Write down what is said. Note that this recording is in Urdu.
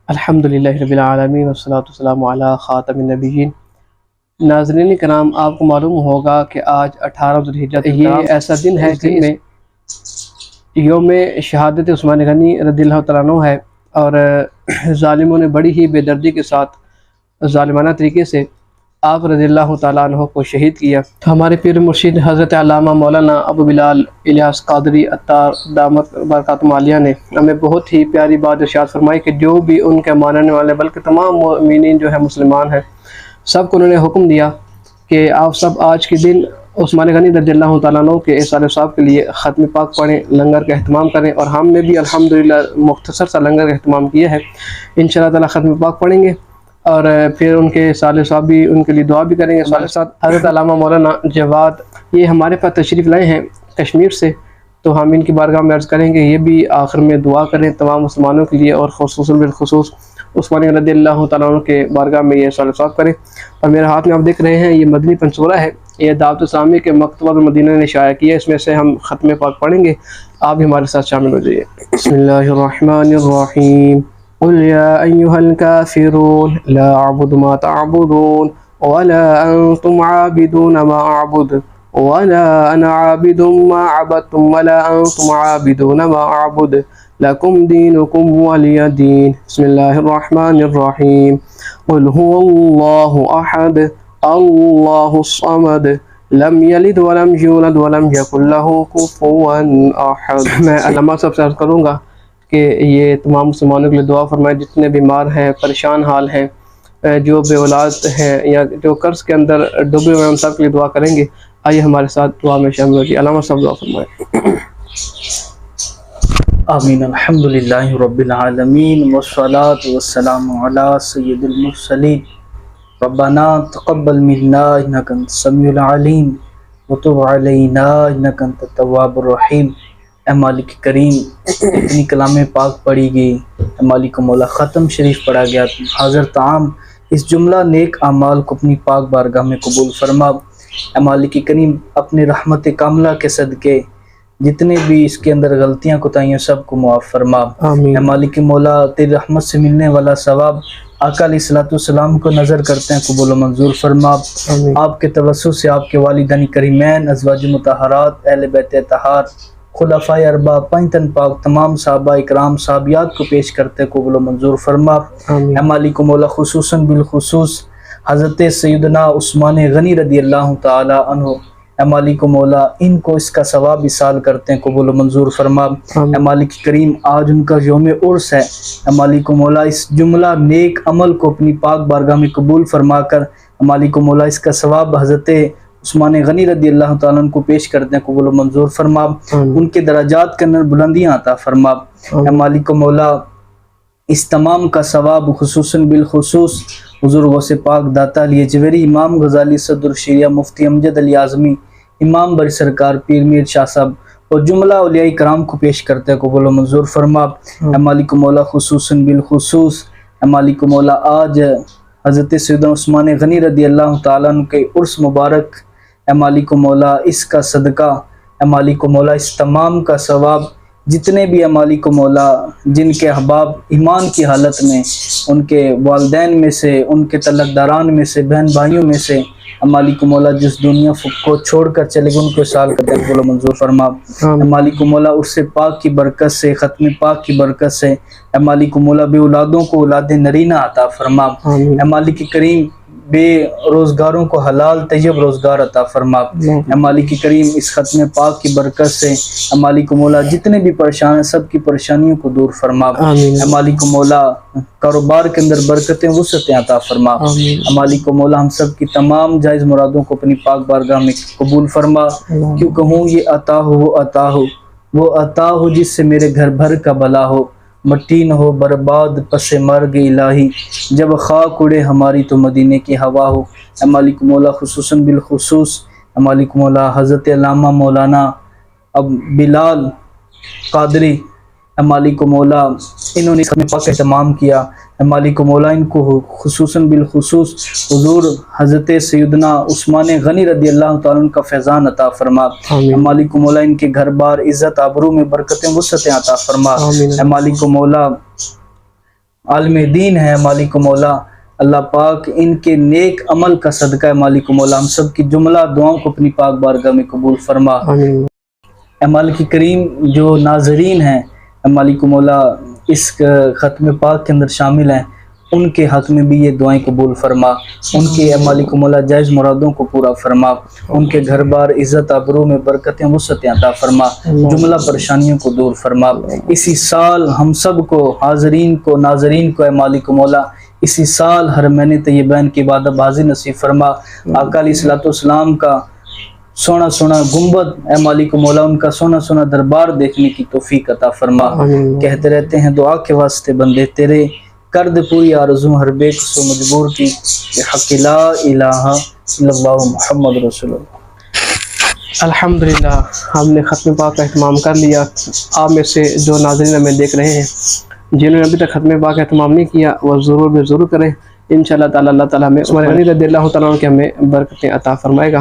الحمدللہ رب العالمین والصلاۃ والسلام علی خاتم النبیین۔ ناظرین کرام، آپ کو معلوم ہوگا کہ آج 18 ذی الحجہ یہ ایسا دن ہے جس میں یوم شہادت عثمان غنی رضی اللہ تعالیٰ عنہ ہے، اور ظالموں نے بڑی ہی بے دردی کے ساتھ ظالمانہ طریقے سے آپ رضی اللہ تعالیٰ عنہ کو شہید کیا۔ ہمارے پیر مرشد حضرت علامہ مولانا ابو بلال الیاس قادری عطار دامت برکاتہم عالیہ نے ہمیں بہت ہی پیاری بات ارشاد فرمائی کہ جو بھی ان کے ماننے والے بلکہ تمام مومنین جو ہے مسلمان ہیں، سب کو انہوں نے حکم دیا کہ آپ سب آج کے دن عثمان غنی رضی اللہ تعالیٰ عنہ کے اصالہ صاحب کے لیے ختم پاک پڑھیں، لنگر کا اہتمام کریں، اور ہم نے بھی الحمدللہ مختصر سا لنگر کا اہتمام کیا ہے۔ انشاءاللہ تعالیٰ ختم پاک پڑھیں گے اور پھر ان کے صالح صاحب بھی ان کے لیے دعا بھی کریں گے۔ ہمارے ساتھ حضرت علامہ مولانا جواد یہ ہمارے پاس تشریف لائے ہیں کشمیر سے، تو ہم ان کی بارگاہ میں عرض کریں گے یہ بھی آخر میں دعا کریں تمام مسلمانوں کے لیے، اور خصوصاً بالخصوص عثمان رضی اللہ تعالیٰ عنہ کے بارگاہ میں یہ صالح صاحب کریں۔ اور میرے ہاتھ میں آپ دیکھ رہے ہیں یہ مدنی پنصورہ ہے، یہ دعوت اسلامی کے مکتبۃ المدینہ نے شائع کیا ہے، اس میں سے ہم ختم پاک پڑھیں گے، آپ بھی ہمارے ساتھ شامل ہو جائیے۔ بسم اللہ الرحمن الرحیم۔ قل یا ایہا الکافرون لا اعبد ما تعبدون ولا انتم عابدون ما اعبد ولا انا عابد ما عبدتم ولا انتم عابدون ما اعبد لکم دینکم ولی دین۔ بسم اللہ الرحمن الرحیم۔ قل هو اللہ احد اللہ الصمد لم یلد ولم یولد ولم یکن له کفوا احد۔ میں علامہ صاحب سے عرض کروں گا کہ یہ تمام مسلمانوں کے لیے دعا فرمائے، جتنے بیمار ہیں، پریشان حال ہیں، جو بے اولاد ہیں یا جو قرض کے اندر ڈوبے ہوئے ہیں، ان سب کے لیے دعا کریں گے۔ آئیے ہمارے ساتھ دعا میں شامل ہوجیے۔ علامہ صاحب دعا فرمائے۔ آمین۔ الحمدللہ رب العالمین والصلاة والسلام علی سید المرسلین۔ ربنا تقبل منا انک انت السمیع العلیم وتب علینا انک انت التواب الرحیم۔ اے مالک کریم، اتنی کلام پاک پڑھی گئی، اے مالک مولا ختم شریف پڑھا گیا، حاضر تعام اس جملہ نیک اعمال کو اپنی پاک بارگاہ میں قبول فرما۔ اے مالک کریم، اپنی رحمت کاملہ کے صدقے جتنے بھی اس کے اندر غلطیاں کوتاہیاں سب کو معاف فرما۔ اے مالک مولا، تیری رحمت سے ملنے والا ثواب آقا علیہ الصلوۃ والسلام کو نظر کرتے ہیں، قبول و منظور فرما۔ آپ کے توسط سے آپ کے والدین کریمین، ازواج مطہرات، اہل بیت اطہار، خلفائے اربعہ، پنج تن پاک، تمام صحابہ اکرام صحابیات کو پیش کرتے قبول و منظور فرما۔ اے مالک مولا، خصوصاً بالخصوص حضرت سیدنا عثمان غنی رضی اللہ تعالی عنہ، اے مالک مولا ان کو اس کا ثواب ایصال کرتے ہیں، قبول و منظور فرما۔ اے مالک کریم، آج ان کا یوم عرس ہے، اے مالک مولا اس جملہ نیک عمل کو اپنی پاک بارگاہ میں قبول فرما کر، اے مالک مولا اس کا ثواب حضرت عثمان غنی رضی اللہ تعالیٰ عنہ کو پیش کرتے ہیں، قبول و منظور فرما۔ ان کے درجات کے اندر بلندیاں عطا فرما۔ اے مالک مولا اس تمام کا ثواب خصوصاً بالخصوص حضور غوث پاک داتا علی اجویری، امام غزالی صدر الشریعہ، مفتی امجد علی اعظمی، امام بر سرکار پیر میر شاہ صاحب اور جملہ اولیاء کرام کو پیش کرتے ہیں، قبول و منظور فرما۔ اے مالک مولا خصوصاً بالخصوص اے مالک مولا آج حضرت سیدنا عثمان غنی رضی اللہ تعالیٰ عنہ کے عرس مبارک، اے مالک مولا اس کا صدقہ، اے مالک مولا اس تمام کا ثواب جتنے بھی اے مالک مولا جن کے احباب ایمان کی حالت میں، ان کے والدین میں سے، ان کے تعلق داران میں سے، بہن بھائیوں میں سے اے مالک مولا جس دنیا کو چھوڑ کر چلے گئے، ان کو سال کا قبول و منظور فرما۔ اے مالک مولا اس سے پاک کی برکت سے، ختم پاک کی برکت سے اے مالک مولا بے اولادوں کو اولاد نرینہ عطا فرما۔ اے مالک کریم بے روزگاروں کو حلال طیب روزگار عطا فرما۔ اے مالک کریم اس ختم پاک کی برکت سے اے مالک مولا جتنے بھی پریشان ہیں سب کی پریشانیوں کو دور فرما۔ اے مالک مولا کاروبار کے اندر برکتیں وسعتیں عطا فرما۔ اے مالک مولا ہم سب کی تمام جائز مرادوں کو اپنی پاک بارگاہ میں قبول فرما۔ کیوں کہوں یہ عطا ہو وہ عطا ہو، وہ عطا ہو جس سے میرے گھر بھر کا بھلا ہو، مٹی نہ ہو برباد پس مرگ الہی، جب خاک اڑے ہماری تو مدینے کی ہوا ہو۔ اے مالک مولا خصوصاً بالخصوص اے مالک مولا حضرت علامہ مولانا اب بلال قادری، اے مالک مولا انہوں نے ختم پاک کا اہتمام کیا، اے مالک مولا ان کو خصوصاً بالخصوص حضور حضرت سیدنا عثمان غنی رضی اللہ تعالیٰ عنہ کا فیضان عطا فرما۔ اے مالک مولا ان کے گھر بار عزت آبرو میں برکتیں وسعتیں عطا فرما۔ اے مالک مولا عالم دین ہے مالک مولا، اللہ پاک ان کے نیک عمل کا صدقہ ہے مالک مولا ہم سب کی جملہ دعاؤں کو اپنی پاک بارگاہ میں قبول فرما۔ آمین۔ اے مالک کریم جو ناظرین ہیں اے مالک مولا اس ختم پاک کے اندر شامل ہیں، ان کے حق میں بھی یہ دعائیں قبول فرما، ان کے اے مالک مولا جائز مرادوں کو پورا فرما، ان کے گھر بار عزت آبرو میں برکتیں وسعتیں عطا فرما، جملہ پریشانیوں کو دور فرما۔ اسی سال ہم سب کو، حاضرین کو، ناظرین کو اے مالک مولا اسی سال حرمین طیبین کی عبادت بازی نصیب فرما۔ آقا علیہ الصلوۃ والسلام کا سونا سونا گنبد اے مالک مولا ان کا سونا سونا دربار دیکھنے کی توفیق عطا فرما۔ کہتے رہتے ہیں دعا کے واسطے بندے تیرے، کر دے پوری آرزو ہر بے کس و مجبور کی، بحق لا الہ الا اللہ محمد رسول اللہ۔ الحمدللہ ہم نے ختم پاک کا اہتمام کر لیا۔ آپ میں سے جو ناظرین ہمیں دیکھ رہے ہیں جنہوں نے ابھی تک ختم پاک کا اہتمام نہیں کیا وہ ضرور کریں، انشاءاللہ تعالی اللہ تعالیٰ ہمیں عثمان غنی رضی اللہ تعالیٰ عنہ کے ہمیں برکتیں عطا فرمائے گا۔